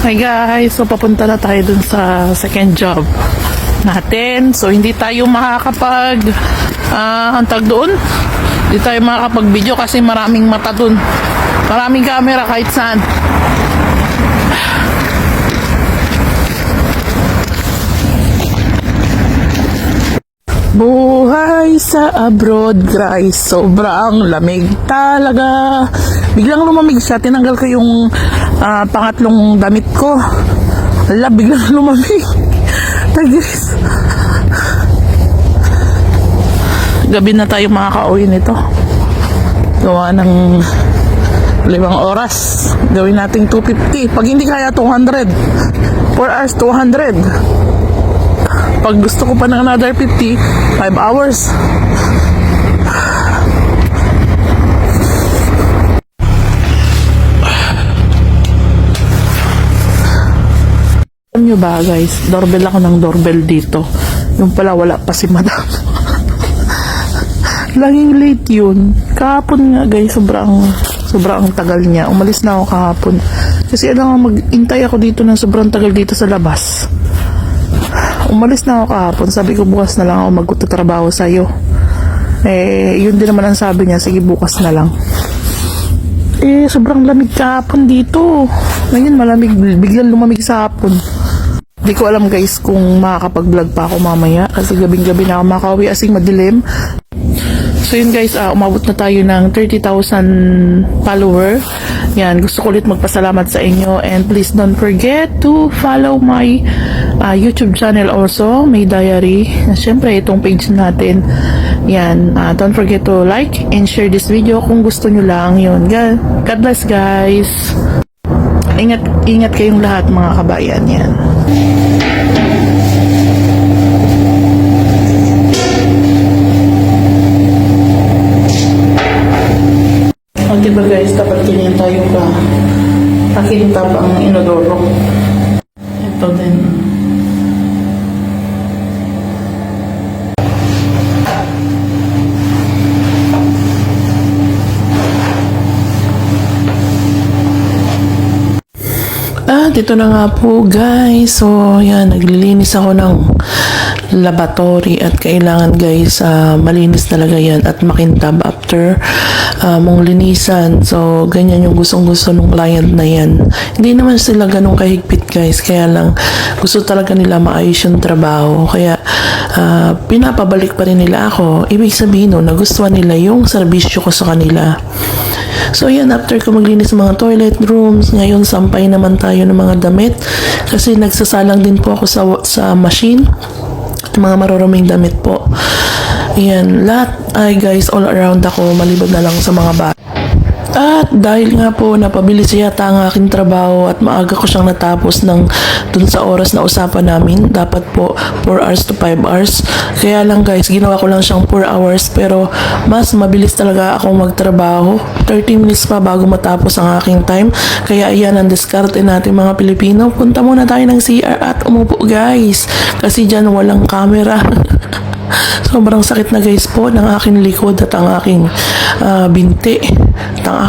Hi guys, so papunta na tayo dun sa second job natin. So hindi tayo makakapag antag doon. Hindi tayo makakapag video kasi maraming mata dun. Maraming camera kahit saan. Buhay sa abroad, guys. Sobrang lamig talaga. Biglang lumamig siya. Tinanggal ko yung pangatlong damit ko. Hala, biglang lumamig. Guys. Gabi na tayo makaka-uwi nito. Gawa ng 5 oras. Gawin nating 250. Pag hindi kaya 200. 4 hours, 200. Pag gusto ko pa ng another 50, 5 hours. Alam nyo ba guys, doorbell ako ng doorbell dito. Yung pala wala pa si madam. Laging late yun. Kahapon nga guys, sobrang tagal niya. Umalis na ako kahapon. Kasi alam nga mag-intay ako dito ng sobrang tagal dito sa labas. Umalis na ako kahapon. Sabi ko bukas na lang ako magtatrabaho sa'yo. Yun din naman ang sabi niya. Sige bukas na lang. Sobrang lamig kahapon dito. Ngayon malamig. Biglang lumamig sa hapon. Di ko alam guys kung makakapag-vlog pa ako mamaya. Kasi gabing-gabi na ako makauwi asing madilim. So yun guys, umabot na tayo ng 30,000 follower. Yan, gusto ko ulit magpasalamat sa inyo. And please don't forget to follow my YouTube channel also, May Diary. Siyempre, itong page natin. Yan, don't forget to like and share this video kung gusto nyo lang. Yun, God bless guys. Ingat kayong lahat mga kabayan. Yan. Diba guys, dapat ganyan tayo pa pakintab ang inodoro. Ito din. Dito na nga po guys. So yan, naglilinis ako ng laboratory at kailangan guys malinis talaga yan at makintab after mong linisan. So ganyan yung gustong-gusto ng client na yan. Hindi naman sila ganun kahigpit guys, kaya lang gusto talaga nila maayos yung trabaho, kaya pinapabalik pa rin nila ako. Ibig sabihin no, nagustuhan nila yung serbisyo ko sa kanila. So yan, after ko maglinis ng mga toilet rooms, ngayon sampay naman tayo ng mga damit kasi nagsasalang din po ako sa machine at mga maruruming damit po. Yan, lahat ay guys, all around ako, maliban na lang sa mga bata. At dahil nga po napabilis yata ang aking trabaho at maaga ko siyang natapos dun sa oras na usapan namin, dapat po 4 hours to 5 hours. Kaya lang guys, ginawa ko lang siyang 4 hours pero mas mabilis talaga akong magtrabaho. 30 minutes pa bago matapos ang aking time. Kaya iyan ang diskarte natin mga Pilipino. Punta muna tayo ng CR at umupo guys. Kasi dyan walang camera. Sobrang sakit na guys po ng aking likod at ang aking binti at ang